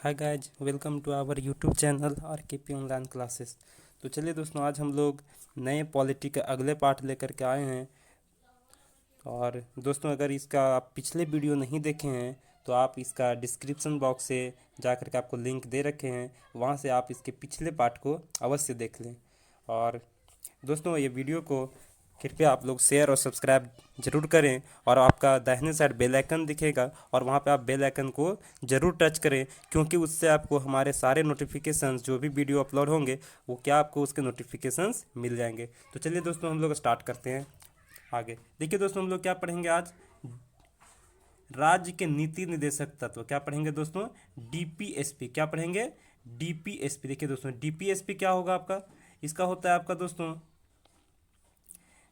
Hi guys, welcome to our YouTube channel R K P online classes. तो चलिए दोस्तों, आज हम लोग नए पॉलिटी के अगले पार्ट लेकर के आए हैं। और दोस्तों, अगर इसका आप पिछले वीडियो नहीं देखे हैं तो आप इसका डिस्क्रिप्शन बॉक्स से जा कर के आपको लिंक दे रखे हैं, वहाँ से आप इसके पिछले पार्ट को अवश्य देख लें। और दोस्तों, ये वीडियो को कृपया आप लोग शेयर और सब्सक्राइब जरूर करें। और आपका दाहिने साइड बेल आइकन दिखेगा और वहाँ पे आप बेल आइकन को ज़रूर टच करें, क्योंकि उससे आपको हमारे सारे नोटिफिकेशंस जो भी वीडियो अपलोड होंगे वो क्या आपको उसके नोटिफिकेशंस मिल जाएंगे। तो चलिए दोस्तों, हम लोग स्टार्ट करते हैं आगे। देखिए दोस्तों, हम लोग क्या पढ़ेंगे आज, राज्य के नीति निदेशक तत्व। क्या पढ़ेंगे दोस्तों? डीपीएसपी। क्या पढ़ेंगे? डीपीएसपी। देखिए दोस्तों, डीपीएसपी क्या होगा आपका? इसका होता है आपका दोस्तों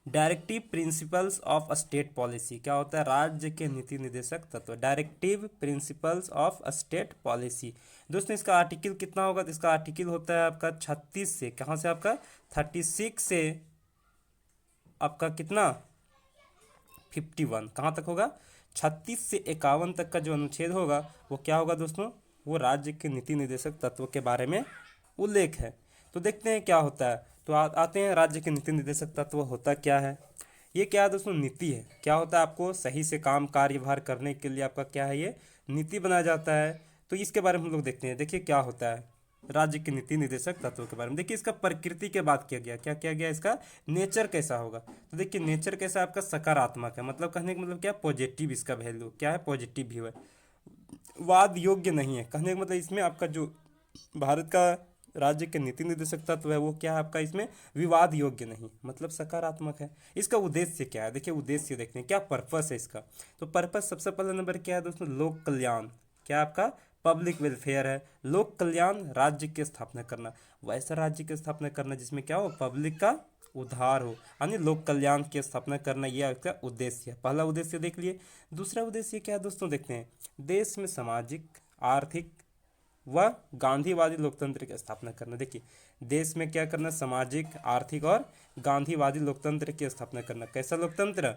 directive principles of a state policy. क्या होता है? राज्य के नीति निदेशक तत्व, directive principles of a state policy. दोस्तों, इसका आर्टिकल कितना होगा? तो इसका आर्टिकल होता है आपका 36 से, कहाँ से आपका 36 से आपका कितना 51, कहाँ तक होगा? 36 से 51 तक का जो अनुच्छेद होगा वो क्या होगा दोस्तों? वो राज्य के नीति निदेशक तत्व के बारे में उल्लेख है। तो देखते हैं क्या होता है। तो आते हैं, राज्य के नीति निदेशक तत्व होता क्या है। ये क्या है दोस्तों? नीति है। क्या होता है? आपको सही से काम कार्यभार करने के लिए आपका क्या है, ये नीति बनाया जाता है। तो इसके बारे में हम लोग देखते हैं। देखिए क्या होता है राज्य के नीति निदेशक तत्वों के बारे में। देखिए, इसका प्रकृति के बात किया गया। क्या किया गया? इसका नेचर कैसा होगा? तो देखिए, नेचर कैसा आपका सकारात्मक है। मतलब कहने का मतलब क्या? पॉजिटिव। इसका वैल्यू क्या है? पॉजिटिव व्यू है। वाद योग्य नहीं है। कहने का मतलब इसमें आपका जो भारत का राज्य के नीति निदेशक तत्व है वो क्या है आपका? इसमें विवाद योग्य नहीं, मतलब सकारात्मक है। इसका उद्देश्य क्या है? देखिए, उद्देश्य देखते हैं क्या पर्पस है इसका। तो पर्पस सबसे पहले नंबर क्या है दोस्तों? लोक कल्याण। क्या आपका? पब्लिक वेलफेयर है। लोक कल्याण, राज्य की स्थापना करना, वैसा राज्य की स्थापना करना जिसमें क्या हो? पब्लिक का उद्धार हो, यानी लोक कल्याण की स्थापना करना, यह आपका उद्देश्य है। पहला उद्देश्य देख लिए। दूसरा उद्देश्य क्या है दोस्तों? देखते हैं, देश में सामाजिक, आर्थिक व गांधीवादी लोकतंत्र की स्थापना करना। देखिए, देश में क्या करना? सामाजिक, आर्थिक और गांधीवादी लोकतंत्र की स्थापना करना। कैसा लोकतंत्र?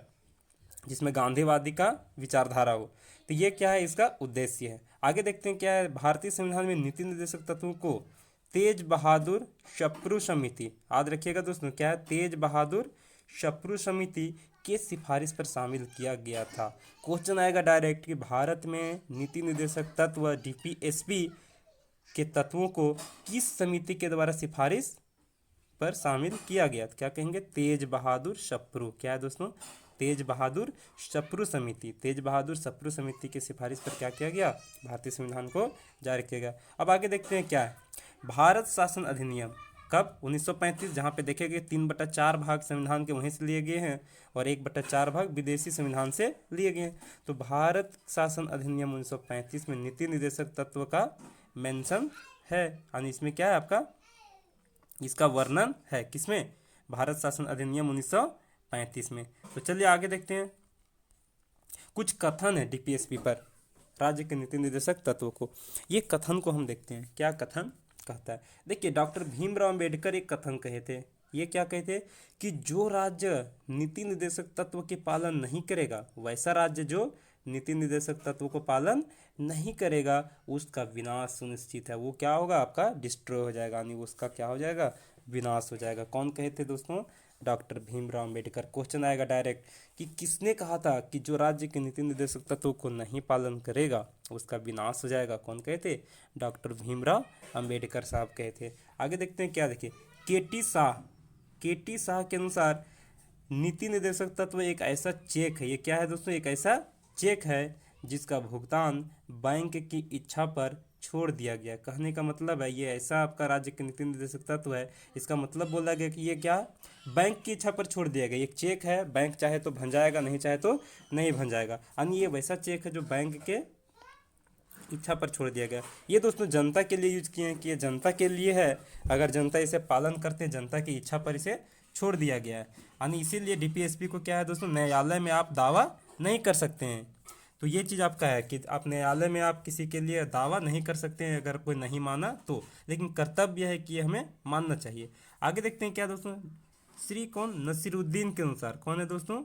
जिसमें गांधीवादी का विचारधारा हो। तो ये क्या है? इसका उद्देश्य है। आगे देखते हैं क्या है। भारतीय संविधान में नीति निर्देशक तत्वों को तेज बहादुर शप्रू समिति, याद रखिएगा दोस्तों, क्या है? तेज बहादुर शप्रू समिति के सिफारिश पर शामिल किया गया था। क्वेश्चन आएगा डायरेक्ट कि भारत में नीति निर्देशक तत्व डीपीएसपी के तत्वों को किस समिति के द्वारा सिफारिश पर शामिल किया गया? क्या कहेंगे? तेज बहादुर शप्रू। क्या है दोस्तों? तेज बहादुर शप्रू समिति। तेज बहादुर शप्रू समिति की सिफारिश पर क्या किया गया? भारतीय संविधान को जारी किया गया। अब आगे देखते हैं क्या है। भारत शासन अधिनियम कब? 1935। जहाँ पे देखेंगे 3/4 भाग संविधान के वहीं से लिए गए हैं और 1/4 भाग विदेशी संविधान से लिए गए हैं। तो भारत शासन अधिनियम 1935 में नीति निर्देशक तत्व का मेंशन है, यानी इसमें क्या है आपका? इसका वर्णन है किसमें? भारत शासन अधिनियम 1935 में। तो चलिए आगे देखते हैं। कुछ कथन है डीपीएसपी पर, राज्य के नीति निर्देशक तत्वों को। ये कथन को हम देखते हैं, क्या कथन कहता है। देखिए, डॉक्टर भीमराव अंबेडकर एक कथन कहे थे। ये क्या कहते? कि जो राज्य नीति निर्देशक तत्व के पालन नहीं करेगा, वैसा राज्य जो नीति निर्देशक तत्व को पालन नहीं करेगा, उसका विनाश सुनिश्चित है। वो क्या होगा? आपका डिस्ट्रॉय हो जाएगा, यानी उसका क्या हो जाएगा? विनाश हो जाएगा। कौन कहे थे दोस्तों? डॉक्टर भीमराव अंबेडकर। क्वेश्चन आएगा डायरेक्ट कि किसने कहा था कि जो राज्य के नीति निर्देशक तत्वों को नहीं पालन करेगा उसका विनाश हो जाएगा? कौन कहे थे? डॉक्टर भीमराव अंबेडकर साहब कहे थे। आगे देखते हैं क्या। देखिए, केटी शाह के अनुसार नीति निर्देशक तत्व एक ऐसा चेक है। ये क्या है दोस्तों? एक ऐसा चेक है जिसका भुगतान बैंक की इच्छा पर छोड़ दिया गया। कहने का मतलब है ये ऐसा आपका राज्य के नीति निर्देशक तत्व है। इसका मतलब बोला गया कि ये क्या? बैंक की इच्छा पर छोड़ दिया गया। एक चेक है, बैंक चाहे तो भंजाएगा, नहीं चाहे तो नहीं भंजाएगा, यानी ये वैसा चेक है जो बैंक के इच्छा पर छोड़ दिया गया। ये दोस्तों जनता के लिए यूज किए हैं कि ये जनता के लिए है। अगर जनता इसे पालन करते हैं, जनता की इच्छा पर इसे छोड़ दिया गया है, यानी इसीलिए डीपीएसपी को क्या है दोस्तों? न्यायालय में आप दावा नहीं कर सकते हैं। तो ये चीज़ आपका है कि आप न्यायालय में आप किसी के लिए दावा नहीं कर सकते हैं अगर कोई नहीं माना तो, लेकिन कर्तव्य है कि ये हमें मानना चाहिए। आगे देखते हैं क्या दोस्तों। श्री कौन? नसीरुद्दीन के अनुसार। कौन है दोस्तों?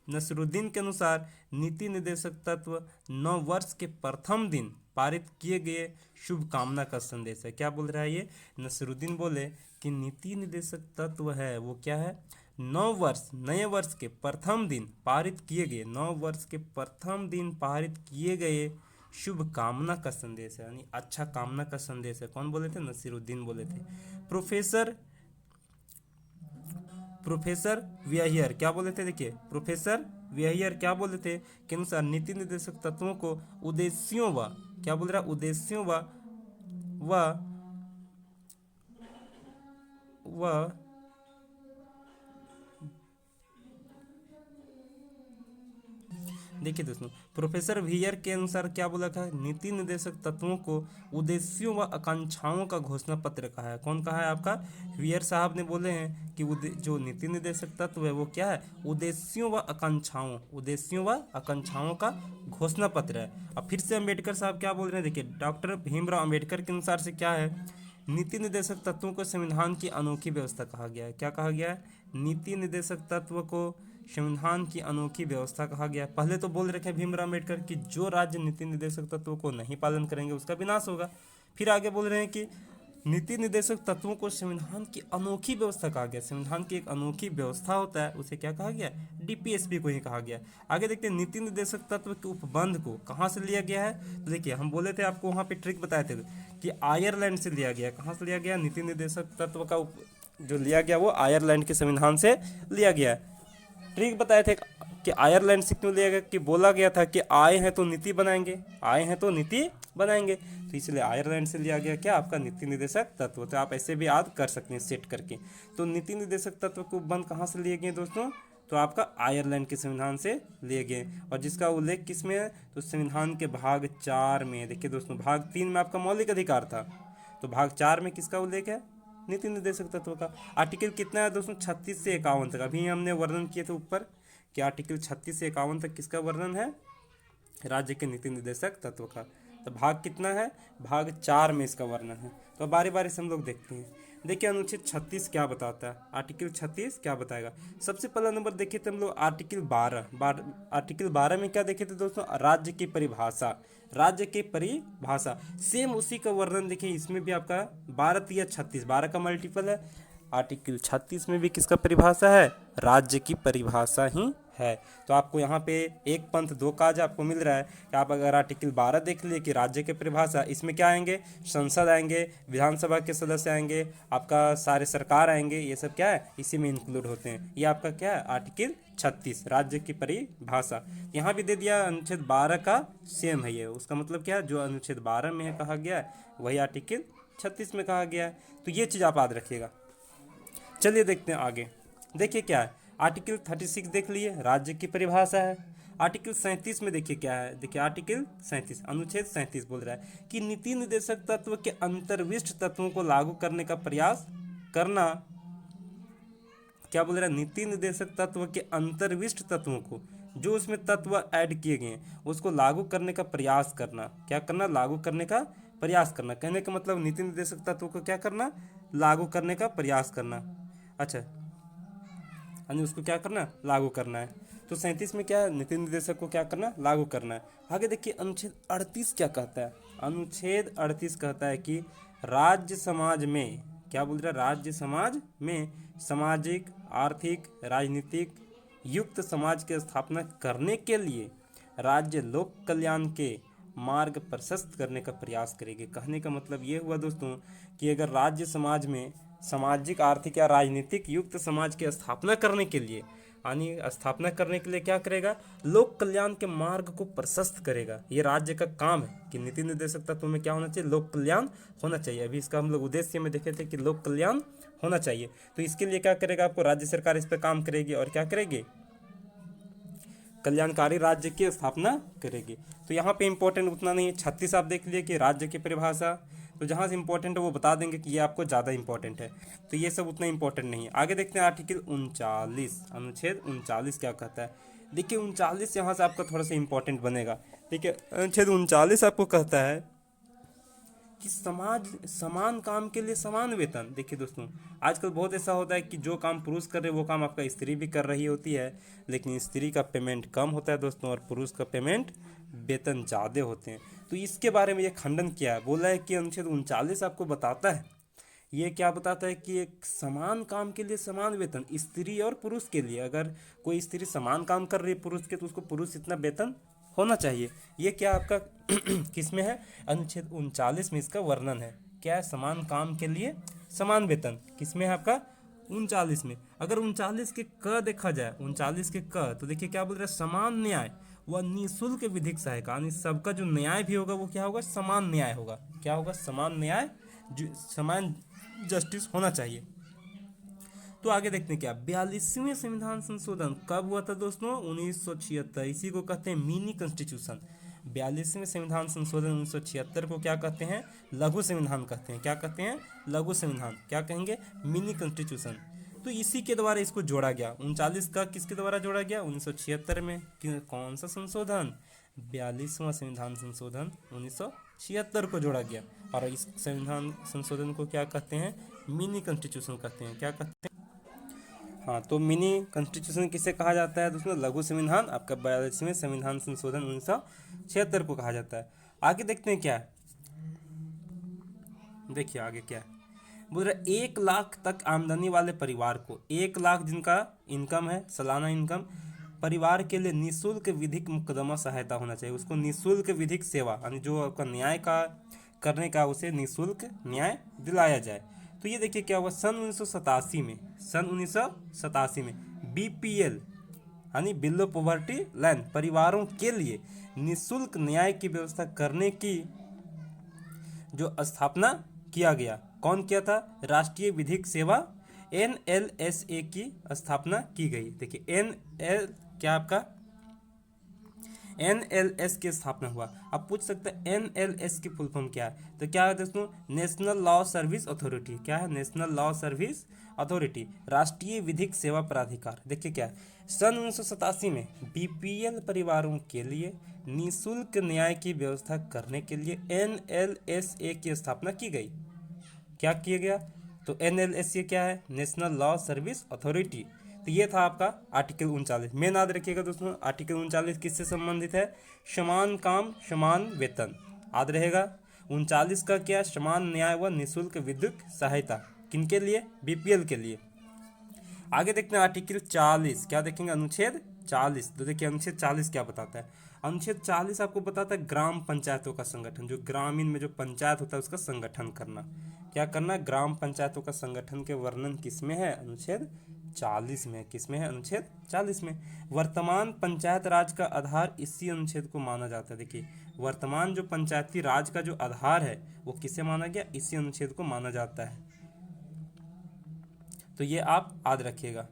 नसीरुद्दीन के अनुसार नीति निर्देशक तत्व 9 वर्ष के प्रथम दिन पारित किए गए शुभ कामना का संदेश है। क्या बोल रहा है ये? नसीरुद्दीन बोले कि नीति निर्देशक तत्व है वो क्या है? नए वर्ष के प्रथम दिन पारित किए गए, नव वर्ष के प्रथम दिन पारित किए गए शुभ कामना का संदेश है, यानी अच्छा कामना का संदेश है। कौन बोले थे? नसीरुद्दीन बोले थे। प्रोफेसर व्याहियर क्या बोले थे? देखिए प्रोफेसर व्याहियर क्या बोले थे कि अनुसार नीति निर्देशक तत्वों को उद्देश्यों व क्या बोल रहा है? उद्देश्यों व व देखिए दोस्तों, प्रोफेसर व्हीयर के अनुसार क्या बोला था? नीति निर्देशक तत्वों को उद्देश्यों व आकांक्षाओं का घोषणा पत्र कहा है। कौन कहा है? आपका व्हीयर साहब ने बोले हैं कि जो नीति निर्देशक तत्व है वो क्या है? उद्देश्यों व आकांक्षाओं का घोषणा पत्र है। अब फिर से अम्बेडकर साहब क्या बोल रहे हैं? देखिए डॉक्टर भीमराव अम्बेडकर के अनुसार से क्या है? नीति निर्देशक तत्वों को संविधान की अनोखी व्यवस्था कहा गया है। क्या कहा गया है? नीति निर्देशक तत्व को संविधान की अनोखी व्यवस्था कहा गया। पहले तो बोल रखे भीमराव अम्बेडकर कि जो राज्य नीति निर्देशक तत्वों को नहीं पालन करेंगे उसका विनाश होगा। फिर आगे बोल रहे हैं कि नीति निर्देशक तत्वों को संविधान की अनोखी व्यवस्था कहा गया। संविधान की एक अनोखी व्यवस्था होता है, उसे क्या कहा गया? डीपीएसपी को ही कहा गया। आगे देखते हैं नीति निर्देशक तत्व के उपबंध को कहाँ से लिया गया है। तो देखिए हम बोले थे आपको, वहाँ पे ट्रिक बताए थे कि आयरलैंड से लिया गया। कहाँ से लिया गया? नीति निर्देशक तत्व का जो लिया गया वो आयरलैंड के संविधान से लिया गया। ट्रिक बताए थे कि आयरलैंड से क्यों लिया गया? कि बोला गया था कि आए हैं तो नीति बनाएंगे, तो इसलिए आयरलैंड से लिया गया क्या? आपका नीति निर्देशक तत्व। तो आप ऐसे भी याद कर सकते हैं सेट करके। तो नीति निर्देशक तत्व को उपबंध कहाँ से लिए गए दोस्तों? तो आपका आयरलैंड के संविधान से लिए गए। और जिसका उल्लेख किस में है? तो संविधान के भाग 4 में। देखिए दोस्तों, भाग 3 में आपका मौलिक अधिकार था, तो भाग 4 में किसका उल्लेख है? नीति निर्देशक तत्व का। आर्टिकल कितना है दोस्तों? 36 से 51 तक। अभी हमने वर्णन किए थे ऊपर कि आर्टिकल 36 से 51 तक किसका वर्णन है? राज्य के नीति निर्देशक तत्व का। तो भाग कितना है? भाग 4 में इसका वर्णन है। तो बारी बारी से हम लोग देखते हैं। देखिए अनुच्छेद 36 क्या बताता है, आर्टिकल 36 क्या बताएगा। सबसे पहला नंबर देखे थे हम लोग आर्टिकल 12 में क्या देखे थे दोस्तों? राज्य की परिभाषा। सेम उसी का वर्णन देखिए इसमें भी आपका 12 या 36, 12 का मल्टीपल है। आर्टिकल 36 में भी किसका परिभाषा है? राज्य की परिभाषा ही है। तो आपको यहाँ पे एक पंथ दो काज आपको मिल रहा है कि आप अगर आर्टिकल 12 देख लिए कि राज्य की परिभाषा, इसमें क्या आएंगे? संसद आएंगे, विधानसभा के सदस्य आएंगे, आपका सारे सरकार आएंगे, ये सब क्या है? इसी में इंक्लूड होते हैं। ये आपका क्या है? आर्टिकल 36 राज्य की परिभाषा। यहाँ भी दे दिया अनुच्छेद 12 का सेम है ये। उसका मतलब क्या है? जो अनुच्छेद 12 में कहा गया है वही आर्टिकल 36 में कहा गया है। तो ये चीज़ आप याद रखिएगा। चलिए देखते हैं आगे। देखिए क्या है, आर्टिकल 36 देख लिए, राज्य की परिभाषा है। आर्टिकल 37 में देखिए क्या है। देखिए आर्टिकल 37 अनुच्छेद 37 बोल रहा है कि नीति निर्देशक तत्व के अंतर्विष्ट तत्वों को लागू करने का प्रयास करना। क्या बोल रहा है? नीति निर्देशक तत्व के अंतर्विष्ट तत्वों को, जो उसमें तत्व ऐड किए गए हैं उसको लागू करने का प्रयास करना। क्या करना? लागू करने का प्रयास करना। कहने का मतलब नीति निर्देशक तत्व को क्या करना? लागू करने का प्रयास करना। अच्छा, यानी उसको क्या करना? लागू करना है। तो 37 में क्या है? नीति निर्देशक को क्या करना? लागू करना है। आगे देखिए अनुच्छेद 38 क्या कहता है। अनुच्छेद 38 कहता है कि राज्य समाज में, क्या बोल रहा है? राज्य समाज में सामाजिक, आर्थिक, राजनीतिक युक्त समाज की स्थापना करने के लिए राज्य लोक कल्याण के मार्ग प्रशस्त करने का प्रयास करेगी। कहने का मतलब ये हुआ दोस्तों कि अगर राज्य समाज में सामाजिक, आर्थिक या राजनीतिक युक्त समाज की स्थापना करने के लिए, यानी स्थापना करने के लिए क्या करेगा? लोक कल्याण के मार्ग को प्रशस्त करेगा। ये राज्य का काम है कि नीति निर्देशक तत्व में क्या होना चाहिए? लोक कल्याण होना चाहिए। अभी इसका हम लोग उद्देश्य में देखे थे कि लोक कल्याण होना चाहिए। तो इसके लिए क्या करेगा? आपको राज्य सरकार इस पर काम करेगी और क्या करेगी? कल्याणकारी राज्य की स्थापना करेगी। तो यहाँ पे इंपॉर्टेंट उतना नहीं है। 36 आप देख लिए कि राज्य की परिभाषा, तो जहाँ से इंपॉर्टेंट है वो बता देंगे कि ये आपको ज़्यादा इंपॉर्टेंट है। तो ये सब उतना इंपॉर्टेंट नहीं है। आगे देखते हैं आर्टिकल 39, अनुच्छेद 39 क्या कहता है। देखिए 39 यहाँ से आपका थोड़ा सा इंपॉर्टेंट बनेगा। देखिए अनुच्छेद 39 आपको कहता है कि समान काम के लिए समान वेतन। देखिए दोस्तों, आजकल बहुत ऐसा होता है कि जो काम पुरुष कर रहे वो काम आपका स्त्री भी कर रही होती है, लेकिन स्त्री का पेमेंट कम होता है दोस्तों और पुरुष का पेमेंट वेतन ज़्यादा होते हैं। तो इसके बारे में ये खंडन किया है, बोला है कि अनुच्छेद 39 आपको बताता है, ये क्या बताता है कि एक समान काम के लिए समान वेतन, स्त्री और पुरुष के लिए, अगर कोई स्त्री समान काम कर रही है पुरुष के तो उसको पुरुष इतना वेतन होना चाहिए। ये क्या आपका किस में है, अनुच्छेद 39 में इसका वर्णन है। क्या है, समान काम के लिए समान वेतन, किस में है आपका 39 में। अगर 39 के क देखा जाए, 39 के क, तो देखिए क्या बोल रहा है, समान न्याय व निःशुल्क विधिक सहायता, यानी सबका जो न्याय भी होगा वो क्या होगा, समान न्याय होगा। क्या होगा, समान न्याय, समान जस्टिस होना चाहिए। तो आगे देखते हैं क्या, 42वें संविधान संशोधन कब हुआ था दोस्तों, 1976, इसी को कहते हैं मिनी कॉन्स्टिट्यूशन। 42वें संविधान संशोधन 1976 को क्या कहते हैं, लघु संविधान कहते हैं। क्या कहते हैं, लघु संविधान, क्या कहेंगे, मिनी कॉन्स्टिट्यूशन। तो इसी के द्वारा इसको जोड़ा गया, 39 का किसके द्वारा जोड़ा गया, 1976 में। कौन सा संशोधन, 42वां संविधान संशोधन 1976 को जोड़ा गया। और इस संविधान संशोधन को क्या कहते हैं, मिनी कॉन्स्टिट्यूशन कहते हैं। क्या कहते हैं, हाँ, तो मिनी कॉन्स्टिट्यूशन किसे कहा जाता है दोस्तों, लघु संविधान, आपका 42वें संविधान संशोधन 1976 को कहा जाता है। आगे देखते हैं क्या है, देखिए आगे क्या है, बोल रहा 1 लाख तक आमदनी वाले परिवार को, 1 लाख जिनका इनकम है, सालाना इनकम, परिवार के लिए निःशुल्क विधिक मुकदमा सहायता होना चाहिए। उसको निःशुल्क विधिक सेवा, यानी जो आपका न्याय का करने का, उसे निःशुल्क न्याय दिलाया जाए। तो ये देखिए क्या हुआ, सन 1987 में, सन 1987 में बीपीएल यानी बिलो पॉवर्टी लाइन परिवारों के लिए निःशुल्क न्याय की व्यवस्था करने की जो स्थापना किया गया। कौन किया था, राष्ट्रीय विधिक सेवा NLSA की स्थापना की गई। देखिए NL क्या आपका NLS की स्थापना हुआ। अब पूछ सकते हैं NLS की फुल फॉर्म क्या है, तो क्या है दोस्तों, नेशनल लॉ सर्विस अथॉरिटी। क्या है, नेशनल लॉ सर्विस अथॉरिटी, राष्ट्रीय विधिक सेवा प्राधिकार। देखिए क्या है, सन 1987 में बीपीएल परिवारों के लिए निःशुल्क न्याय की व्यवस्था करने के लिए NLSA की स्थापना की गई। क्या किया गया, तो NLSA क्या है, नेशनल लॉ सर्विस अथॉरिटी। तो ये था आपका आर्टिकल 39। मेन याद रखिएगा दोस्तों, आर्टिकल 39 किससे संबंधित है, समान काम समान वेतन, याद रहेगा। 39 का क्या, समान न्याय व निःशुल्क विधिक सहायता, किनके लिए, बीपीएल के लिए। आगे देखते हैं आर्टिकल 40, क्या देखेंगे, अनुच्छेद 40। तो देखिए अनुच्छेद 40 क्या बताता है, अनुच्छेद 40 आपको बताता है ग्राम पंचायतों का संगठन, जो ग्रामीण में जो पंचायत होता है उसका संगठन करना। क्या करना, ग्राम पंचायतों का संगठन के वर्णन किसमें है, अनुच्छेद 40 में। किसमें है, अनुच्छेद 40 में। वर्तमान पंचायत राज का आधार इसी अनुच्छेद को माना जाता है। देखिए वर्तमान जो पंचायती राज का जो आधार है वो किसे माना गया, इसी अनुच्छेद को माना जाता है। तो ये आप याद रखिएगा।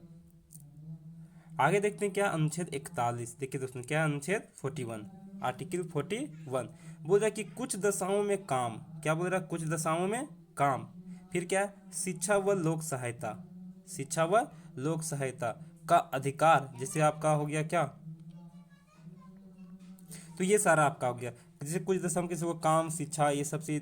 आगे देखते हैं क्या, अनुच्छेद 41। देखिए दोस्तों क्या, अनुच्छेद 41, आर्टिकल 41 बोल रहा है कि कुछ दशाओं में काम, क्या बोल रहा है, कुछ दशाओं में काम। फिर क्या, शिक्षा व लोक सहायता, शिक्षा व लोक सहायता का अधिकार, जैसे आपका हो गया क्या, तो ये सारा आपका हो गया। जैसे कुछ दशम किसी को काम, शिक्षा, ये सब से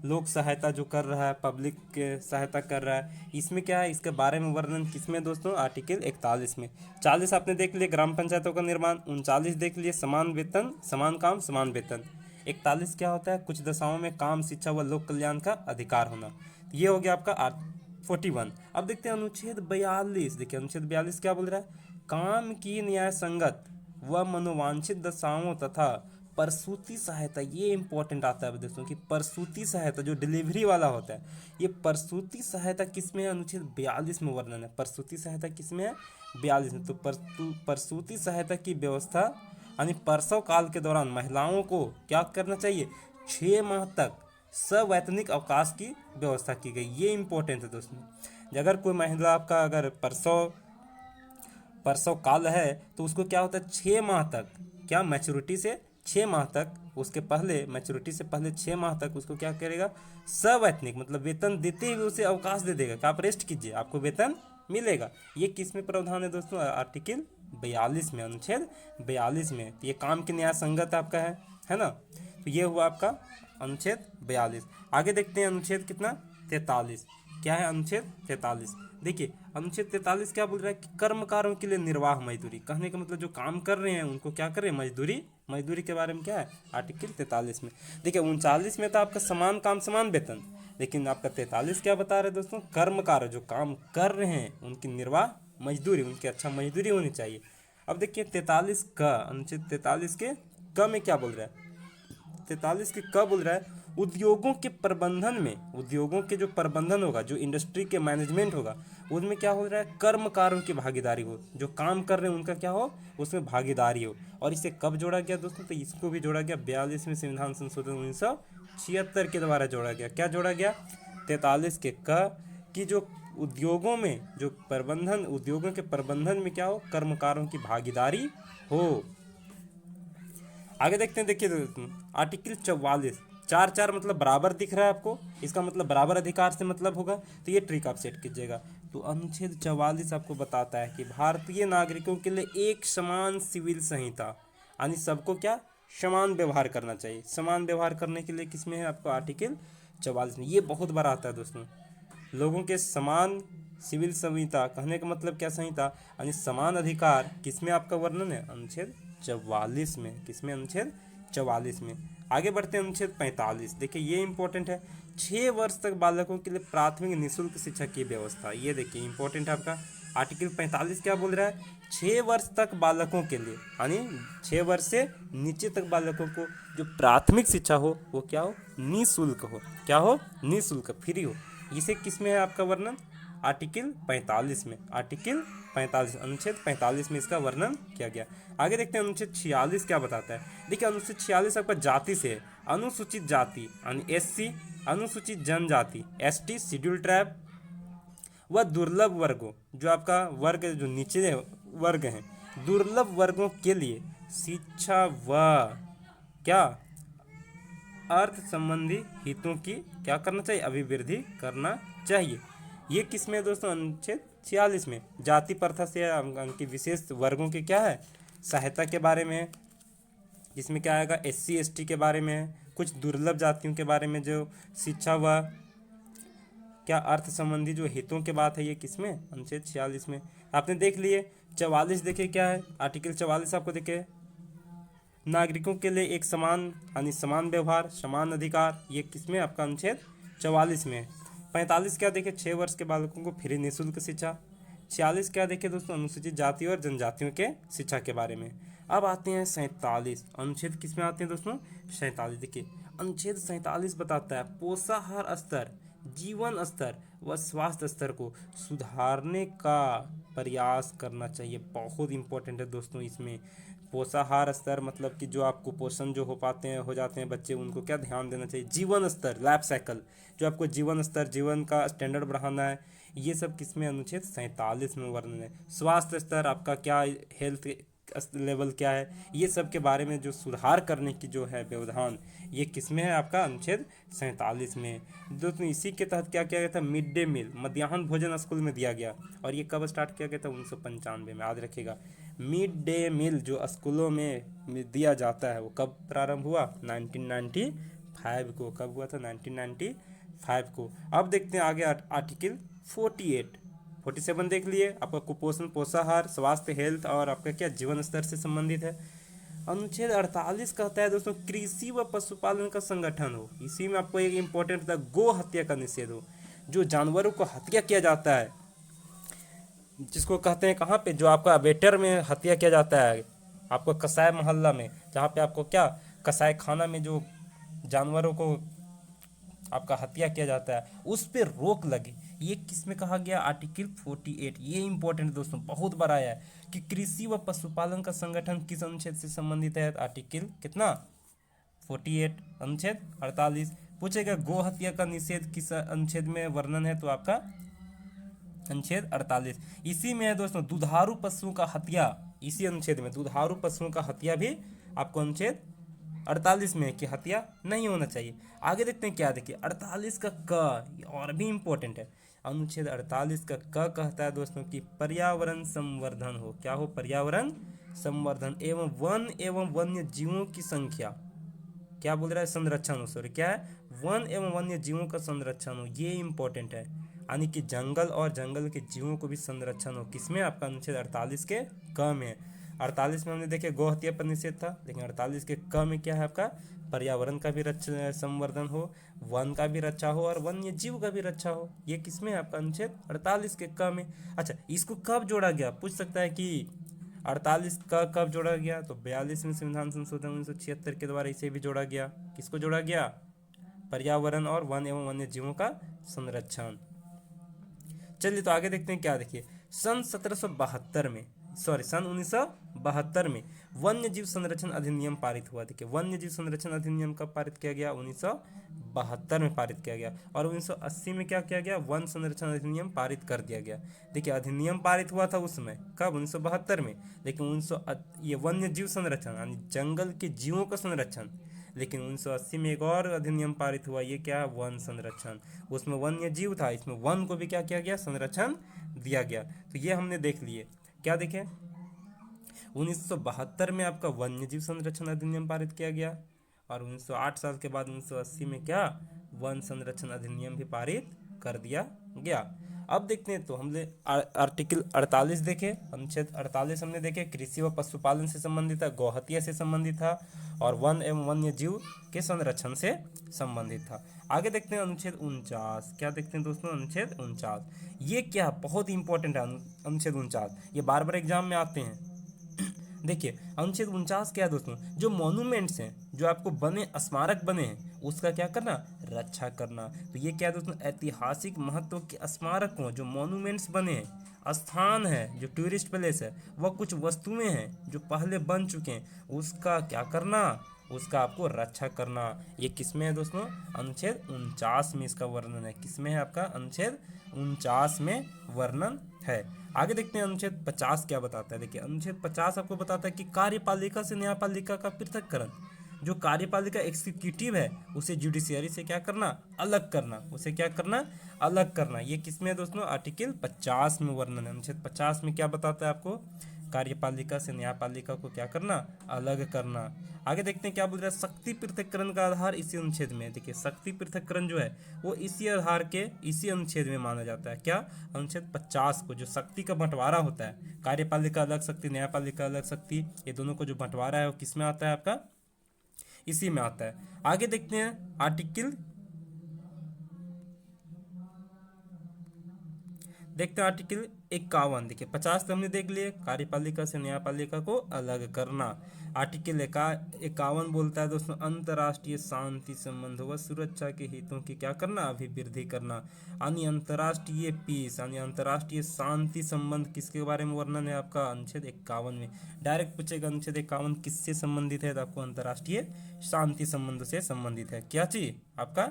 लोक सहायता जो कर रहा है, पब्लिक सहायता कर रहा है, इसमें क्या है, इसके बारे में वर्णन किसमें दोस्तों, आर्टिकल 41 में। 40 आपने देख लिए ग्राम पंचायतों का निर्माण, 39 देख लिए समान वेतन समान काम समान वेतन, 41 क्या होता है, कुछ दशाओं में काम, शिक्षा व लोक कल्याण का अधिकार होना। ये हो गया आपका 41। अब देखते हैं अनुच्छेद 42। देखिए अनुच्छेद 42 क्या बोल रहा है, काम की न्याय संगत व मनोवांछित दशाओं तथा प्रसूति सहायता, ये इंपॉर्टेंट आता है दोस्तों कि प्रसूति सहायता जो डिलीवरी वाला होता है, ये प्रसूति सहायता किसमें है, अनुच्छेद 42 में वर्णन है। प्रसूति सहायता किसमें है, 42 में। तो प्रसूति सहायता की व्यवस्था यानी प्रसव काल के दौरान महिलाओं को क्या करना चाहिए, 6 माह तक सवैतनिक अवकाश की व्यवस्था की गई। ये इंपॉर्टेंट है दोस्तों। अगर कोई महिला आपका अगर प्रसव काल है तो उसको क्या होता है, 6 माह तक, क्या मैच्योरिटी से 6 माह तक, उसके पहले मैच्योरिटी से पहले 6 माह तक उसको क्या करेगा, सवैतनिक मतलब वेतन देते हुए उसे अवकाश दे देगा कि आप रेस्ट कीजिए, आपको वेतन मिलेगा। ये किस में प्रावधान है दोस्तों, आर्टिकल 42 में, अनुच्छेद 42 में। तो ये काम के न्याय संगत आपका है ना। तो ये हुआ आपका अनुच्छेद 42। आगे देखते हैं अनुच्छेद कितना, 43। क्या है अनुच्छेद 43। देखिए अनुच्छेद 43 क्या बोल रहा है कि कर्मकारों के लिए निर्वाह मजदूरी, कहने का मतलब जो काम कर रहे हैं उनको क्या करें, मजदूरी। मजदूरी के बारे में क्या है आर्टिकल 43 में। देखिए 39 में तो आपका समान काम समान वेतन, लेकिन आपका 43 क्या बता रहे हैं दोस्तों, कर्मकार जो काम कर रहे हैं उनकी निर्वाह मजदूरी, उनकी अच्छा मजदूरी होनी चाहिए। अब देखिए 43 का अनुच्छेद 43 के क में क्या बोल रहा है, 43 के क बोल रहा है उद्योगों के प्रबंधन में, उद्योगों के जो प्रबंधन होगा, जो इंडस्ट्री के मैनेजमेंट होगा, उसमें क्या हो रहा है, कर्मकारों की भागीदारी हो, जो काम कर रहे हैं उनका क्या हो, उसमें भागीदारी हो। और इसे कब जोड़ा गया दोस्तों, तो इसको भी जोड़ा गया 42वें संविधान संशोधन 1976 के द्वारा जोड़ा गया। क्या जोड़ा गया, 43 के क कि जो उद्योगों में जो प्रबंधन, उद्योगों के प्रबंधन में क्या हो, कर्मकारों की भागीदारी हो। आगे देखते हैं, देखिए आर्टिकल 44, 4 मतलब बराबर दिख रहा है आपको, इसका मतलब बराबर अधिकार से मतलब होगा, तो ये ट्रिक आप सेट कीजिएगा। तो अनुच्छेद 44 आपको बताता है कि भारतीय नागरिकों के लिए एक समान सिविल संहिता, यानी सबको क्या समान व्यवहार करना चाहिए। समान व्यवहार करने के लिए किसमें है आपको, आर्टिकल 44 में। ये बहुत बड़ा आता है दोस्तों, लोगों के समान सिविल संहिता, कहने का मतलब क्या, संहिता यानी समान अधिकार, किसमें आपका वर्णन है, अनुच्छेद 44 में। किसमें, अनुच्छेद 44 में। आगे बढ़ते हैं अनुच्छेद 45। देखिए ये इंपॉर्टेंट है, 6 वर्ष तक बालकों के लिए प्राथमिक निःशुल्क शिक्षा की व्यवस्था। ये देखिए इंपॉर्टेंट है आपका आर्टिकल 45 क्या बोल रहा है, 6 वर्ष तक बालकों के लिए, यानी 6 वर्ष से नीचे तक बालकों को जो प्राथमिक शिक्षा हो वो क्या हो, निःशुल्क हो। क्या हो, निःशुल्क, फ्री हो। इसे किस में है आपका वर्णन, आर्टिकल 45 में। आर्टिकल 45, अनुच्छेद 45 में इसका वर्णन किया गया। आगे देखते हैं अनुच्छेद 46 क्या बताता है। देखिए अनुच्छेद 46 आपका जाति से है, अनुसूचित जाति यानी एससी, अनुसूचित जनजाति एसटी, शेड्यूल ट्राइब व दुर्लभ वर्गों, जो आपका वर्ग जो नीचे वर्ग हैं, दुर्लभ वर्गों के लिए शिक्षा व क्या अर्थ संबंधी हितों की क्या करना चाहिए, अभिवृद्धि करना चाहिए। ये किस में दोस्तों, अनुच्छेद 46 में। जाति प्रथा से उनकी विशेष वर्गों के क्या है, सहायता के बारे में है, जिसमें क्या आएगा, एससी एसटी के बारे में है, कुछ दुर्लभ जातियों के बारे में जो शिक्षा व क्या अर्थ संबंधी जो हितों के बात है, ये किसमें, अनुच्छेद 46 में। आपने देख लिए 44, देखिए क्या है आर्टिकल 44 आपको देखे, नागरिकों के लिए एक समान यानी समान व्यवहार, समान अधिकार, ये किसमें आपका अनुच्छेद 44 में। 45 क्या देखे, 6 वर्ष के बालकों को फ्री निःशुल्क शिक्षा। 46 क्या देखे दोस्तों, अनुसूचित जाति और जनजातियों के शिक्षा के बारे में। अब आते हैं 47, अनुच्छेद किस में आते हैं दोस्तों, 47। देखिए अनुच्छेद 47 बताता है पोषाहार स्तर, जीवन स्तर व स्वास्थ्य स्तर को सुधारने का प्रयास करना चाहिए। बहुत इंपॉर्टेंट है दोस्तों इसमें। पोषाहार स्तर मतलब कि जो आप कुपोषण जो हो जाते हैं बच्चे, उनको क्या ध्यान देना चाहिए। जीवन स्तर, लाइफ साइकिल, जो आपको जीवन स्तर, जीवन का स्टैंडर्ड बढ़ाना है, ये सब किसमें, अनुच्छेद 47 में वर्णन है। स्वास्थ्य स्तर आपका क्या, हेल्थ लेवल क्या है, ये सब के बारे में जो सुधार करने की जो है व्यवधान, ये किसमें है आपका, अनुच्छेद 47 में। दोस्तों इसी के तहत क्या किया गया था, मिड डे मील, मध्याह्न भोजन स्कूल में दिया गया। और ये कब स्टार्ट किया गया था, 1995 में। याद रखिएगा मिड डे मील जो स्कूलों में दिया जाता है वो कब प्रारंभ हुआ, 1995 को। कब हुआ था, 1995 को। अब देखते हैं आगे आर्टिकल 48, 47 देख लिए, आपका कुपोषण, पोषाहार, स्वास्थ्य, हेल्थ और आपका क्या जीवन स्तर से संबंधित है। अनुच्छेद 48 कहता है दोस्तों कृषि व पशुपालन का संगठन हो। इसी में आपको एक इंपॉर्टेंट था, गो हत्या का निषेध हो। जो जानवरों को हत्या किया जाता है, जिसको कहते हैं कहाँ पे, जो आपका अबेटर में हत्या किया जाता है, आपको कसाई मोहल्ला में, जहाँ पे आपको क्या कसाई खाना में जो जानवरों को आपका हत्या किया जाता है, उस पर रोक लगे। ये किस में कहा गया, आर्टिकल 48। ये इंपॉर्टेंट दोस्तों, बहुत बड़ा है कि कृषि व पशुपालन का संगठन किस अनुच्छेद से संबंधित है, आर्टिकल कितना, 48, अनुच्छेद 48। पूछेगा गो हत्या का निषेध किस अनुच्छेद में वर्णन है, तो आपका अनुच्छेद 48। इसी में है दोस्तों दुधारू पशुओं का हत्या, इसी अनुच्छेद में दुधारू पशुओं का हत्या भी आपको अनुच्छेद 48 में कि हत्या नहीं होना चाहिए। आगे देखते हैं क्या, देखिए 48 का क और भी इंपॉर्टेंट है। अनुच्छेद 48 का क कहता है दोस्तों कि पर्यावरण संवर्धन हो। क्या हो, पर्यावरण संवर्धन एवं वन एवं वन्य जीवों की संख्या, क्या बोल रहा है, संरक्षण हो। सॉरी क्या है, वन एवं वन्य जीवों का संरक्षण हो। ये इंपॉर्टेंट है। यानी कि जंगल और जंगल के जीवों को भी संरक्षण हो। किसमें? आपका अनुच्छेद 48 के क में। 48 में हमने देखे गौ हत्या पर निषेध था, लेकिन 48 के क में क्या है आपका? पर्यावरण का भी संवर्धन हो, वन का भी रक्षा हो और वन्य जीव का भी रक्षा हो। ये किसमें है? आपका अनुच्छेद 48 के क में। अच्छा, इसको कब जोड़ा गया? पूछ सकता है कि 48 का कब जोड़ा गया? तो 42वें संविधान संशोधन 1976 के द्वारा इसे भी जोड़ा गया। किसको जोड़ा गया? पर्यावरण और वन एवं वन्य जीवों का संरक्षण। चलिए तो आगे देखते हैं क्या। देखिए, सन 1972 में वन्य जीव संरक्षण अधिनियम पारित हुआ। देखिए, वन्य जीव संरक्षण अधिनियम कब पारित किया गया? 1972 में पारित किया गया। और 1980 में क्या किया गया? वन संरक्षण अधिनियम पारित कर दिया गया। देखिए, अधिनियम पारित हुआ था उस समय, कब? 1972 में। लेकिन ये वन्य जीव संरक्षण यानी जंगल के जीवों का संरक्षण, लेकिन 1980 में एक और अधिनियम पारित हुआ। ये क्या है? वन संरक्षण। उसमें वन्य जीव था, इसमें वन को भी क्या किया गया? संरक्षण दिया गया। तो ये हमने देख लिए। क्या देखें? 1972 में आपका वन्य जीव संरक्षण अधिनियम पारित किया गया और 1908 साल के बाद 1980 में क्या? वन संरक्षण अधिनियम भी पारित कर दिया गया। अब देखते हैं तो हमने आर्टिकल 48 देखे, अनुच्छेद 48 हमने देखे, कृषि व पशुपालन से संबंधित था, गौहत्या से संबंधित था और वन एवं वन्य जीव के संरक्षण से संबंधित था। आगे देखते हैं अनुच्छेद 49। क्या देखते हैं दोस्तों? अनुच्छेद 49 ये क्या? बहुत इंपॉर्टेंट है अनुच्छेद 49, ये बार बार एग्जाम में आते हैं। देखिए, अनुच्छेद 49 क्या है दोस्तों? जो मॉन्यूमेंट्स हैं, जो आपको बने स्मारक बने हैं, उसका क्या करना? रक्षा करना। तो ये क्या है दोस्तों? ऐतिहासिक महत्व के स्मारक हो, जो मॉन्यूमेंट्स बने हैं, स्थान है, जो टूरिस्ट प्लेस है, वह कुछ वस्तुएं हैं जो पहले बन चुके हैं, उसका क्या करना? उसका आपको रक्षा करना। ये किसमें है दोस्तों? अनुच्छेद 49 में इसका वर्णन है। किसमें है? आपका अनुच्छेद 49 में वर्णन है। आगे देखते हैं अनुच्छेद 50 क्या बताता है। देखिए, अनुच्छेद 50 आपको बताता है कि कार्यपालिका से न्यायपालिका का पृथक्करण। जो कार्यपालिका एग्जीक्यूटिव है, उसे जुडिशियरी से क्या करना? अलग करना। उसे क्या करना? अलग करना। ये किसमें है दोस्तों? आर्टिकल 50 में वर्णन है। अनुच्छेद 50 में क्या बताता है आपको? कार्यपालिका से न्यायपालिका को क्या करना? अलग करना। आगे देखते हैं क्या बोल रहा है। शक्ति पृथक्करण का आधार इसी अनुच्छेद में। देखिए, शक्ति पृथक्करण जो है वो इसी आधार के इसी अनुच्छेद में माना जाता है। क्या? अनुच्छेद 50 को, जो शक्ति का बंटवारा होता है, कार्यपालिका अलग शक्ति, न्यायपालिका अलग शक्ति, ये दोनों को जो बंटवारा है वो किसमें आता है? आपका इसी में आता है। आगे देखते हैं आर्टिकल, देखते हैं आर्टिकल 51। देखिए, 50 तो हमने देख लिए, कार्यपालिका से न्यायपालिका को अलग करना। आर्टिकल 51 बोलता है दोस्तों, अंतर्राष्ट्रीय शांति संबंध व सुरक्षा के हितों की क्या करना? अभिवृद्धि करना। यानी अंतर्राष्ट्रीय पीस यानी अंतर्राष्ट्रीय शांति संबंध किसके बारे में वर्णन है? आपका अनुच्छेद 51 में। डायरेक्ट पूछेगा अनुच्छेद 51 किससे संबंधित है? तो आपको अंतर्राष्ट्रीय शांति संबंध से संबंधित है। क्या चीज? आपका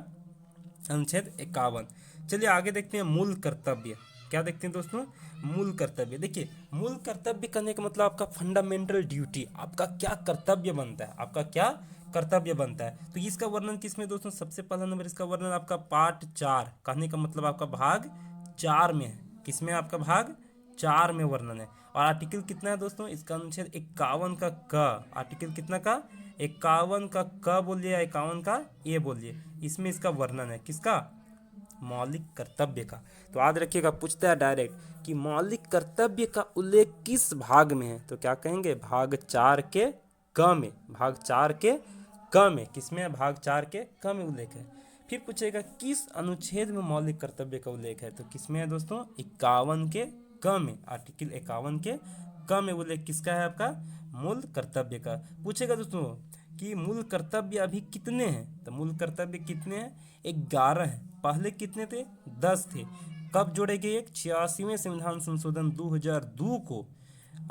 अनुच्छेद 51। चलिए आगे देखते हैं मूल कर्तव्य। क्या देखते हैं दोस्तों? मूल कर्तव्य। देखिए, मूल कर्तव्य करने का मतलब आपका फंडामेंटल ड्यूटी, आपका क्या कर्तव्य बनता है, आपका क्या कर्तव्य बनता है। तो इसका वर्णन किसमें दोस्तों? सबसे पहला नंबर इसका वर्णन आपका पार्ट 4, कहने का मतलब आपका भाग 4 में है। किसमें? आपका भाग 4 में वर्णन है। और आर्टिकल कितना है दोस्तों? इसका अनुच्छेद 51 का क। आर्टिकल कितना का? 51 का क बोलिए या 51 का ए बोलिए। इसमें इसका वर्णन है। किसका? मौलिक कर्तव्य का। तो याद रखिएगा, पूछता है डायरेक्ट कि मौलिक कर्तव्य का उल्लेख किस भाग में है? तो क्या कहेंगे? भाग 4 के क में। भाग 4 के क में। किसमें है? भाग 4 के क में उल्लेख है। फिर पूछेगा किस अनुच्छेद में मौलिक कर्तव्य का उल्लेख है? तो किसमें है दोस्तों? 51 के क में। आर्टिकल 51 के क में उल्लेख किसका है? आपका मूल कर्तव्य का। पूछेगा दोस्तों कि मूल कर्तव्य अभी कितने हैं? तो मूल कर्तव्य कितने हैं? 11 हैं। पहले कितने थे? 10 थे। कब जोड़े गए? 86वें संविधान संशोधन 2002 को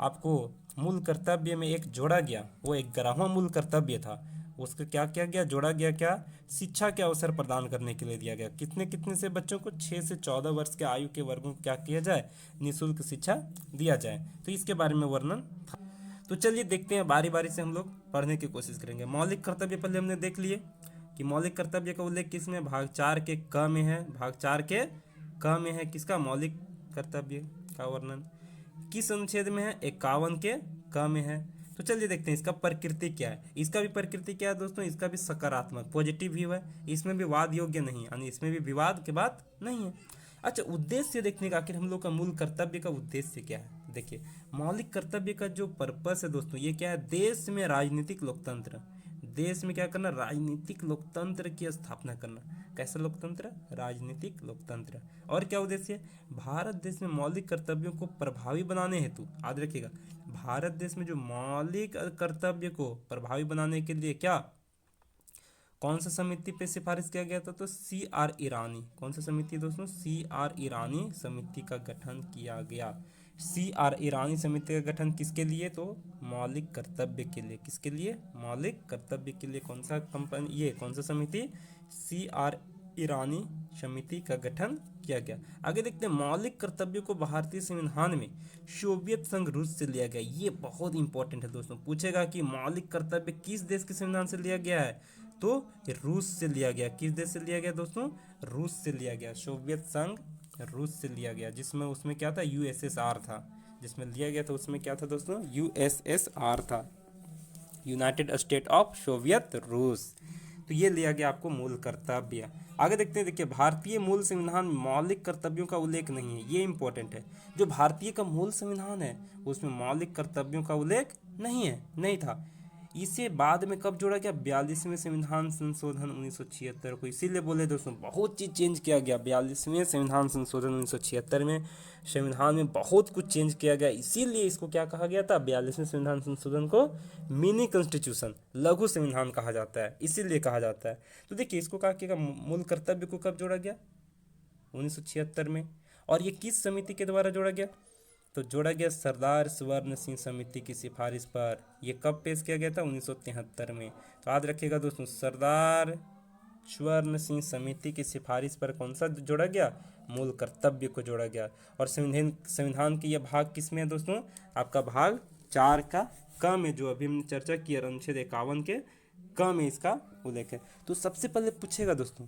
आपको मूल कर्तव्य में एक जोड़ा गया। वो 11वां मूल कर्तव्य था। उसका क्या किया गया? जोड़ा गया। क्या? शिक्षा के अवसर प्रदान करने के लिए दिया गया। कितने कितने से बच्चों को? 6 से 14 वर्ष के आयु के वर्गों को क्या किया जाए? निःशुल्क शिक्षा दिया जाए। तो इसके बारे में वर्णन था। तो चलिए देखते हैं, बारी बारी से हम लोग पढ़ने की कोशिश करेंगे। मौलिक कर्तव्य पहले हमने देख लिए कि मौलिक कर्तव्य का उल्लेख किसमें? भाग 4 के क में है। भाग 4 के क में है किसका? मौलिक कर्तव्य का वर्णन। किस अनुच्छेद में है? 51 के क में है। तो चलिए देखते हैं इसका प्रकृति क्या है। इसका भी प्रकृति क्या है दोस्तों? इसका भी सकारात्मक, पॉजिटिव व्यू है। इसमें भी वाद योग्य नहीं, यानी इसमें भी विवाद की बात नहीं है। अच्छा, उद्देश्य देखने का, आखिर हम लोग का मूल कर्तव्य का उद्देश्य क्या है। देखिए, मौलिक कर्तव्य का जो पर्पस है दोस्तों, ये क्या है, देश में राजनीतिक लोकतंत्र, देश में क्या करना, राजनीतिक लोकतंत्र की स्थापना करना। कैसा लोकतंत्र, राजनीतिक लोकतंत्र। और क्या उद्देश्य है, भारत देश में मौलिक कर्तव्यों को प्रभावी बनाने हेतु, याद रखिएगा, भारत देश में जो मौलिक कर्तव्य को प्रभावी बनाने के लिए क्या, कौन सा समिति पे सिफारिश किया गया था, तो CR ईरानी। कौन सा समिति दोस्तों, CR ईरानी समिति का गठन किया गया। CR ईरानी समिति का गठन किसके लिए, तो मौलिक कर्तव्य के लिए। किसके लिए, मौलिक कर्तव्य के लिए। कौन सा कंपनी, ये कौन सा समिति, CR ईरानी समिति का गठन किया गया। आगे देखते हैं, मौलिक कर्तव्यों को भारतीय संविधान में सोवियत संघ रूस से लिया गया। ये बहुत इंपॉर्टेंट है दोस्तों, पूछेगा कि मौलिक कर्तव्य किस देश के संविधान से लिया गया है, तो रूस से लिया गया। किस देश से लिया गया दोस्तों, रूस से लिया गया। सोवियत संघ रूस से लिया गया, जिसमें उसमें क्या था, USSR था। जिसमें लिया गया था उसमें क्या था दोस्तों, USSR था, यूनाइटेड स्टेट ऑफ सोवियत रूस। तो ये लिया गया आपको मूल कर्तव्य। आगे देखते हैं, देखिए, भारतीय मूल संविधान में मौलिक कर्तव्यों का उल्लेख नहीं है। ये इंपॉर्टेंट है, जो भारतीय का मूल संविधान है उसमें मौलिक कर्तव्यों का उल्लेख नहीं है, नहीं था। इसे बाद में कब जोड़ा गया, 42वें संविधान संशोधन 1976 को। इसीलिए बोले दोस्तों, बहुत चीज़ चेंज किया गया 42वें संविधान संशोधन 1976 में। संविधान में बहुत कुछ चेंज किया गया, इसीलिए इसको क्या कहा गया था, 42वें संविधान संशोधन को मिनी कॉन्स्टिट्यूशन, लघु संविधान कहा जाता है, इसीलिए कहा जाता है। तो देखिए, इसको कहा कि मूल कर्तव्य को कब जोड़ा गया, 1976 में। और ये किस समिति के द्वारा जोड़ा गया, तो जोड़ा गया सरदार स्वर्ण सिंह समिति की सिफारिश पर। ये कब पेश किया गया था, 1973 में। तो याद रखिएगा दोस्तों, सरदार स्वर्ण सिंह समिति की सिफारिश पर कौन सा जोड़ा गया, मूल कर्तव्य को जोड़ा गया। और संविधान के यह भाग किस में है दोस्तों, आपका भाग 4 का क में, जो अभी हमने चर्चा की है, अनुच्छेद 51 के क में इसका उल्लेख है। तो सबसे पहले पूछेगा दोस्तों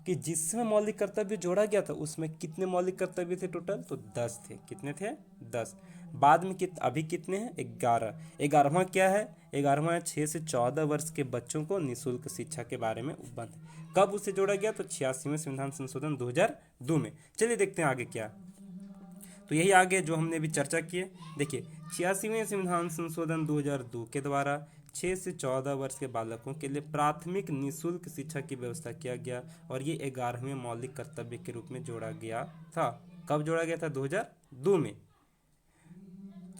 कि जिसमें मौलिक कर्तव्य जोड़ा गया था उसमें कितने मौलिक कर्तव्य थे टोटल, तो 10 थे। कितने थे, 10। बाद में अभी कितने हैं, 11। 11वां क्या है, 11वां है 6 से 14 वर्ष के बच्चों को निःशुल्क शिक्षा के बारे में उपबंध। कब उसे जोड़ा गया, तो 86वें संविधान संशोधन 2002 में। चलिए देखते हैं आगे क्या। तो यही आगे जो हमने अभी चर्चा की है। देखिए, 86वें संविधान संशोधन 2002 के द्वारा 6 से 14 वर्ष के बालकों के लिए प्राथमिक निःशुल्क शिक्षा की व्यवस्था किया गया, और ये 11वें मौलिक कर्तव्य के रूप में जोड़ा गया था। कब जोड़ा गया था, 2002 में।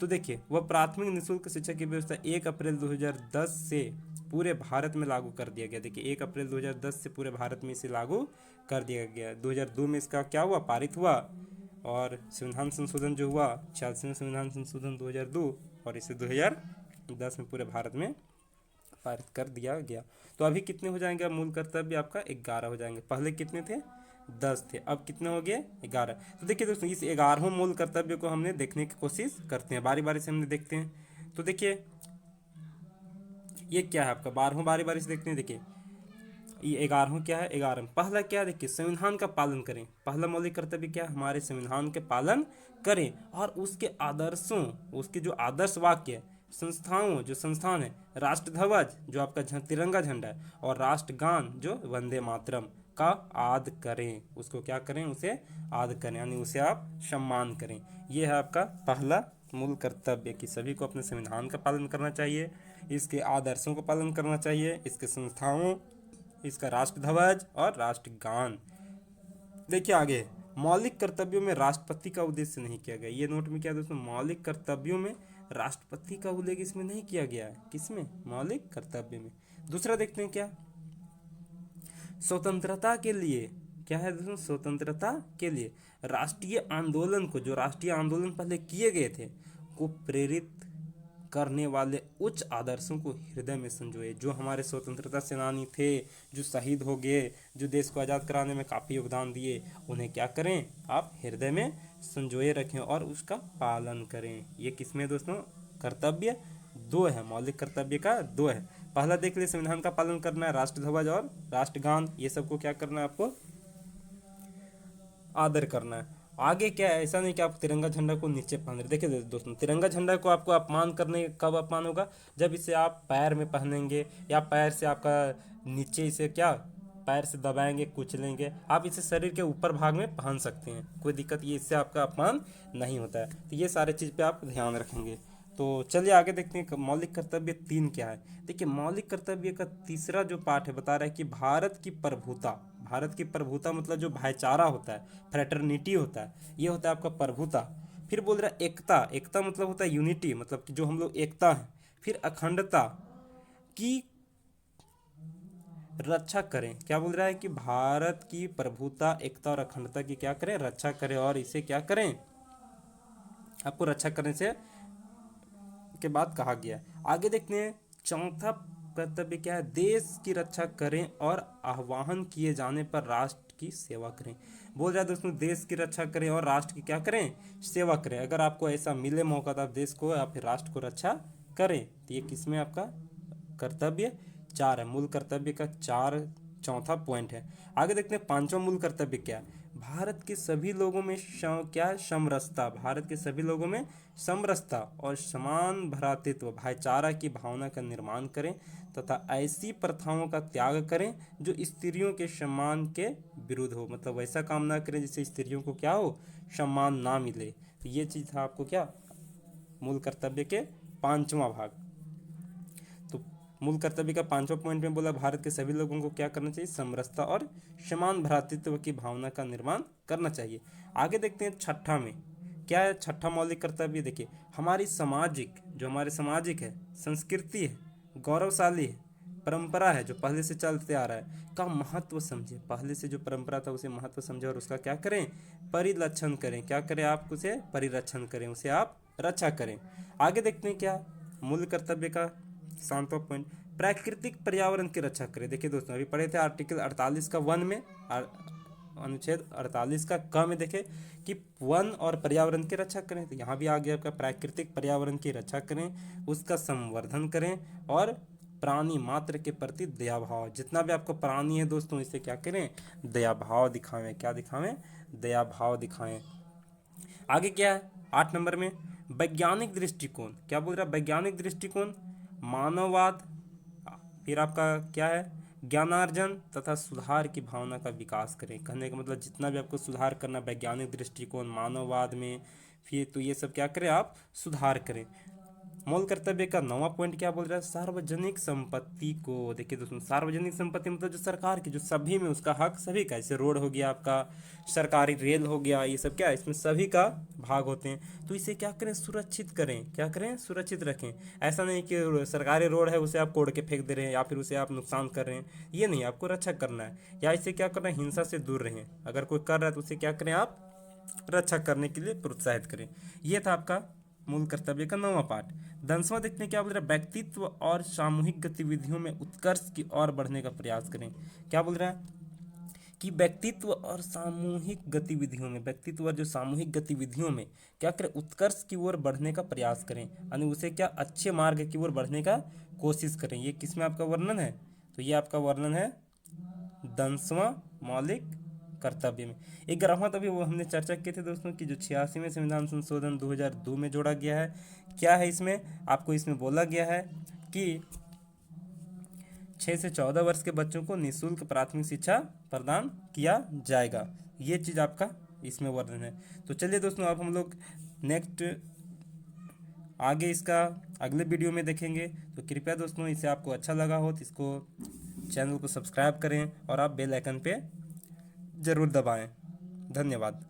तो देखिए, वह प्राथमिक निःशुल्क शिक्षा की व्यवस्था 1 अप्रैल 2010 से पूरे भारत में लागू कर दिया गया। देखिए, 1 अप्रैल 2010 से पूरे भारत में इसे लागू कर दिया गया। 2002 में इसका क्या हुआ, पारित हुआ। और संविधान संशोधन जो हुआ, 86वें संविधान संशोधन 2002, और इसे 2010 में पूरे भारत में पारित कर दिया गया। तो अभी कितने हो जाएंगे मूल कर्तव्य, आपका 11 हो जाएंगे। पहले कितने थे, 10 थे, अब कितने हो गए, 11। तो देखिए दोस्तों, इस 11वें मूल कर्तव्य को हमने देखने की कोशिश करते हैं, बारी बारी से हमने देखते हैं। तो देखिए, ये क्या है आपका 12वां, बारी बारी से देखते हैं। देखिए, ये 11वां क्या है, 11 पहला क्या है, देखिए, संविधान का पालन करें। पहला मौलिक कर्तव्य क्या है, हमारे संविधान के पालन करें, और उसके आदर्शों, उसके जो आदर्श वाक्य है, संस्थाओं, जो संस्थान है, राष्ट्र ध्वज जो आपका तिरंगा झंडा है, और राष्ट्रगान जो वंदे मातरम का आदर करें। उसको क्या करें, उसे आदर करें, यानी उसे आप सम्मान करें। ये है आपका पहला मूल कर्तव्य कि सभी को अपने संविधान का पालन करना चाहिए, इसके आदर्शों का पालन करना चाहिए, इसके संस्थाओं, इसका राष्ट्र ध्वज और राष्ट्रगान। देखिए आगे, मौलिक कर्तव्यों में राष्ट्रपति का उद्देश्य नहीं किया गया। ये नोट में क्या दोस्तों, मौलिक कर्तव्यों में राष्ट्रपति का उल्लेख इसमें नहीं किया गया है। किसमें, मौलिक कर्तव्य में। दूसरा देखते हैं क्या, स्वतंत्रता के लिए क्या है दोस्तों, स्वतंत्रता के लिए राष्ट्रीय आंदोलन को, जो राष्ट्रीय आंदोलन पहले किए गए थे, को प्रेरित करने वाले उच्च आदर्शों को हृदय में संजोए। जो हमारे स्वतंत्रता सेनानी थे, जो शहीद हो गए, जो देश को आज़ाद कराने में काफ़ी योगदान दिए, उन्हें क्या करें, आप हृदय में संजोए रखें और उसका पालन करें। ये किसमें दोस्तों, कर्तव्य 2 है, मौलिक कर्तव्य का 2 है। पहला देख लिए, संविधान का पालन करना है, राष्ट्र ध्वज और राष्ट्रगान, ये सबको क्या करना है, आपको आदर करना है। आगे क्या है, ऐसा नहीं कि आप तिरंगा झंडा को नीचे पहन रहे। देखिए दोस्तों, तिरंगा झंडा को आपको अपमान करने, कब अपमान होगा, जब इसे आप पैर में पहनेंगे, या पैर से आपका नीचे इसे क्या पैर से दबाएंगे, कुचलेंगे। आप इसे शरीर के ऊपर भाग में पहन सकते हैं, कोई दिक्कत, ये इससे आपका अपमान नहीं होता है। तो ये सारे चीज़ पे आप ध्यान रखेंगे। तो चलिए आगे देखते हैं मौलिक कर्तव्य 3 क्या है। देखिए मौलिक कर्तव्य का तीसरा जो पार्ट है बता रहा है कि भारत की प्रभुता। भारत की प्रभुता मतलब जो भाईचारा होता है, फ्रेटर्निटी होता है, ये होता है आपका प्रभुता। फिर बोल रहा है एकता। एकता मतलब होता है यूनिटी, मतलब कि जो हम लोग एकता है। फिर अखंडता की रक्षा करें। क्या बोल रहा है कि भारत की प्रभुता, एकता और अखंडता की क्या करें, रक्षा करें, और इसे क्या करें, आपको रक्षा करने से के बाद कहा गया है। आगे देखते हैं चौथा कर्तव्य क्या है, देश की रक्षा करें और आह्वान किए जाने पर राष्ट्र की सेवा करें। बोल रहा है दोस्तों देश की रक्षा करें और राष्ट्र की क्या करें, सेवा करें। अगर आपको ऐसा मिले मौका तो आप देश को या फिर राष्ट्र को रक्षा करें। तो ये किसमें आपका कर्तव्य 4 है, मूल कर्तव्य का 4 चौथा पॉइंट है। आगे देखते हैं पांचवा मूल कर्तव्य क्या है, भारत के सभी लोगों में क्या है, समरसता। भारत के सभी लोगों में समरसता और समान भ्रातृत्व, भाईचारा की भावना का निर्माण करें तथा ऐसी प्रथाओं का त्याग करें जो स्त्रियों के सम्मान के विरुद्ध हो। मतलब वैसा काम ना करें जिससे स्त्रियों को क्या हो, सम्मान ना मिले। तो ये चीज़ था आपको क्या, मूल कर्तव्य के 5वां भाग। तो मूल कर्तव्य का 5वां पॉइंट में बोला भारत के सभी लोगों को क्या करना चाहिए, समरसता और समान भ्रातृत्व की भावना का निर्माण करना चाहिए। आगे देखते हैं छठा में क्या है, छठा मौलिक कर्तव्य। देखिए हमारी सामाजिक, जो हमारे सामाजिक है, संस्कृति है, गौरवशाली है, परंपरा है जो पहले से चलते आ रहा है, का महत्व समझे। पहले से जो परंपरा था उसे महत्व समझे और उसका क्या करें, परिलक्षण करें। क्या करें, आप उसे परिरक्षण करें, उसे आप रक्षा करें। आगे देखते हैं क्या मूल कर्तव्य का 7वां पॉइंट, प्राकृतिक पर्यावरण की रक्षा करें। देखिए दोस्तों अभी पढ़े थे आर्टिकल 48 का 1 में, अनुच्छेद 48 का क में देखे कि वन और पर्यावरण की रक्षा करें। तो यहाँ भी आ गया आपका प्राकृतिक पर्यावरण की रक्षा करें, उसका संवर्धन करें और प्राणी मात्र के प्रति दया भाव, जितना भी आपको प्राणी है दोस्तों इसे क्या करें, दया भाव दिखाएं। क्या दिखाएं, दया भाव दिखाएं। आगे क्या है 8 नंबर में, वैज्ञानिक दृष्टिकोण। क्या बोल रहा है, वैज्ञानिक दृष्टिकोण, मानववाद। फिर आपका क्या है, ज्ञानार्जन तथा सुधार की भावना का विकास करें। कहने का मतलब जितना भी आपको सुधार करना, वैज्ञानिक दृष्टिकोण, मानववाद में, फिर तो ये सब क्या करें, आप सुधार करें। मूल कर्तव्य का 9वां पॉइंट क्या बोल रहा है, सार्वजनिक संपत्ति को। देखिए दोस्तों सार्वजनिक संपत्ति मतलब जो सरकार की, जो सभी में उसका हक सभी का, जैसे रोड हो गया आपका, सरकारी रेल हो गया, ये सब क्या है, इसमें सभी का भाग होते हैं। तो इसे क्या करें, सुरक्षित करें। क्या करें, सुरक्षित रखें। ऐसा नहीं कि सरकारी रोड है उसे आप तोड़ के फेंक दे रहे हैं या फिर उसे आप नुकसान कर रहे हैं, ये नहीं, आपको रक्षा करना है। या इसे क्या करना है, हिंसा से दूर रहें। अगर कोई कर रहा है तो उसे क्या करें, आप रक्षा करने के लिए प्रोत्साहित करें। ये था आपका मूल कर्तव्य का 9वां पार्ट। 10वां देखते हैं क्या बोल रहा है, व्यक्तित्व और सामूहिक गतिविधियों में उत्कर्ष की ओर बढ़ने का प्रयास करें। क्या बोल रहा है कि व्यक्तित्व और सामूहिक गतिविधियों में, व्यक्तित्व और जो सामूहिक गतिविधियों में क्या करें, उत्कर्ष की ओर बढ़ने का प्रयास करें, यानी उसे क्या अच्छे मार्ग की ओर बढ़ने का कोशिश करें। ये किसमें आपका वर्णन है, तो ये आपका वर्णन है 10वां मौलिक कर्तव्य में। 11वां तभी वो हमने चर्चा की थी दोस्तों कि जो 86वें संविधान संशोधन 2002 में जोड़ा गया है। क्या है इसमें, आपको इसमें बोला गया है कि 6 से 14 वर्ष के बच्चों को निःशुल्क प्राथमिक शिक्षा प्रदान किया जाएगा। ये चीज़ आपका इसमें वर्णन है। तो चलिए दोस्तों अब हम लोग नेक्स्ट आगे इसका अगले वीडियो में देखेंगे। तो कृपया दोस्तों इसे आपको अच्छा लगा हो तो इसको चैनल को सब्सक्राइब करें और आप बेल आइकन पे ज़रूर दबाएं। धन्यवाद।